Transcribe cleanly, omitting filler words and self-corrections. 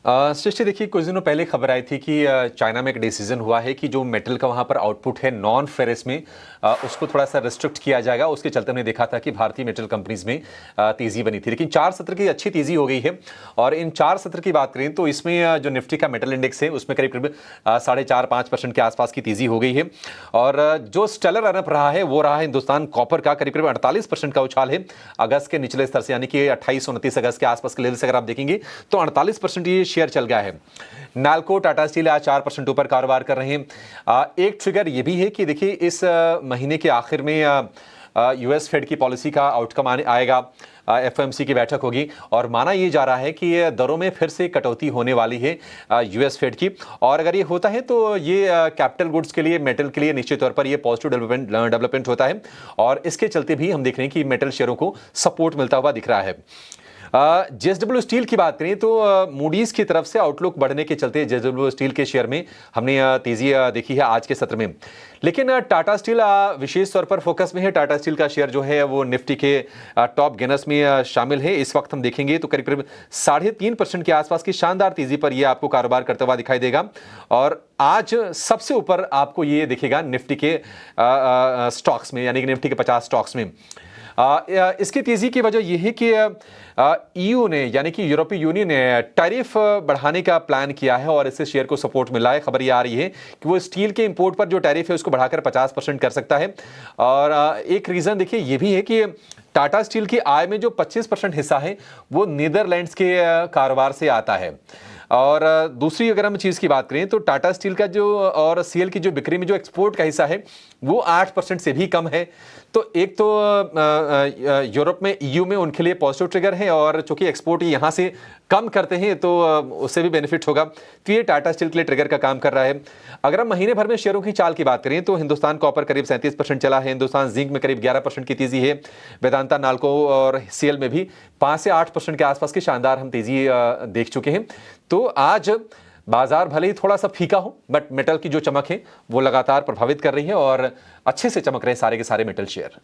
सृष्टि देखिए, कुछ दिनों पहले खबर आई थी कि चाइना में एक डिसीजन हुआ है कि जो मेटल का वहाँ पर आउटपुट है नॉन फेरस में, उसको थोड़ा सा रिस्ट्रिक्ट किया जाएगा। उसके चलते हमने देखा था कि भारतीय मेटल कंपनीज में तेजी बनी थी, लेकिन 4 सत्र की अच्छी तेजी हो गई है। और इन 4 सत्र की बात करें तो इसमें जो निफ्टी का मेटल इंडेक्स है उसमें करीब करीब 4.5-5% के आसपास की तेजी हो गई है। और जो स्टेलर रनअप रहा है वो रहा है हिंदुस्तान कॉपर का, करीब करीब 48% का उछाल है अगस्त के निचले स्तर से, यानी कि 28-29 अगस्त के आसपास के लेवल से अगर आप देखेंगे तो 48% ये शेयर चल गया है। नालको, टाटा स्टील आज 4% ऊपर कारोबार कर रहे हैं। एक ट्रिगर ये भी है कि देखिए इस महीने के आखिर में यूएस फेड की पॉलिसी का आउटकम आएगा। एफओएमसी की बैठक होगी और माना यह जा रहा है कि दरों में फिर से कटौती होने वाली है यूएस फेड की। और अगर ये होता है तो ये कैपिटल गुड्स के लिए, मेटल के लिए निश्चित तौर पर ये पॉजिटिव डेवलपमेंट होता है। और इसके चलते भी हम देख रहे हैं कि मेटल शेयरों को सपोर्ट मिलता हुआ दिख रहा है। जेएसडब्ल्यू स्टील की बात करें तो मूडीज की तरफ से आउटलुक बढ़ने के चलते जेएसडब्ल्यू स्टील के शेयर में हमने तेजी देखी है आज के सत्र में। लेकिन टाटा स्टील विशेष तौर पर फोकस में है। टाटा स्टील का शेयर जो है वो निफ्टी के टॉप गेनर्स में शामिल है। इस वक्त हम देखेंगे तो करीब करीब 3.5% के आसपास की शानदार तेजी पर यह आपको कारोबार करता हुआ दिखाई देगा। और आज सबसे ऊपर आपको ये दिखेगा निफ्टी के स्टॉक्स में, यानी कि निफ्टी के 50 स्टॉक्स में। इसकी तेजी की वजह यह है कि ईयू ने, यानी कि यूरोपीय यूनियन ने टैरिफ बढ़ाने का प्लान किया है और इससे शेयर को सपोर्ट मिला है। खबर ये आ रही है कि वो स्टील के इंपोर्ट पर जो टैरिफ है उसको बढ़ाकर 50% कर सकता है। और एक रीजन देखिए ये भी है कि टाटा स्टील की आय में जो 25% हिस्सा है वो नीदरलैंड्स के कारोबार से आता है। और दूसरी अगर हम चीज़ की बात करें तो टाटा स्टील का जो और सीएल की जो बिक्री में जो एक्सपोर्ट का हिस्सा है वो 8% से भी कम है। तो एक तो यूरोप में, ईयू में उनके लिए पॉजिटिव ट्रिगर है, और चूंकि एक्सपोर्ट यहाँ से कम करते हैं तो उससे भी बेनिफिट होगा। तो ये टाटा स्टील के लिए ट्रिगर का काम कर रहा है। अगर हम महीने भर में शेयरों की चाल की बात करें तो हिंदुस्तान कॉपर करीब 37% चला है, हिंदुस्तान जिंक में करीब 11% की तेजी है, वेदांता, नाल्को और सीएल में भी 5 से 8% के आसपास की शानदार हम तेजी देख चुके हैं। तो आज बाजार भले ही थोड़ा सा फीका हो, बट मेटल की जो चमक है वो लगातार प्रभावित कर रही है और अच्छे से चमक रहे हैं सारे के सारे मेटल शेयर।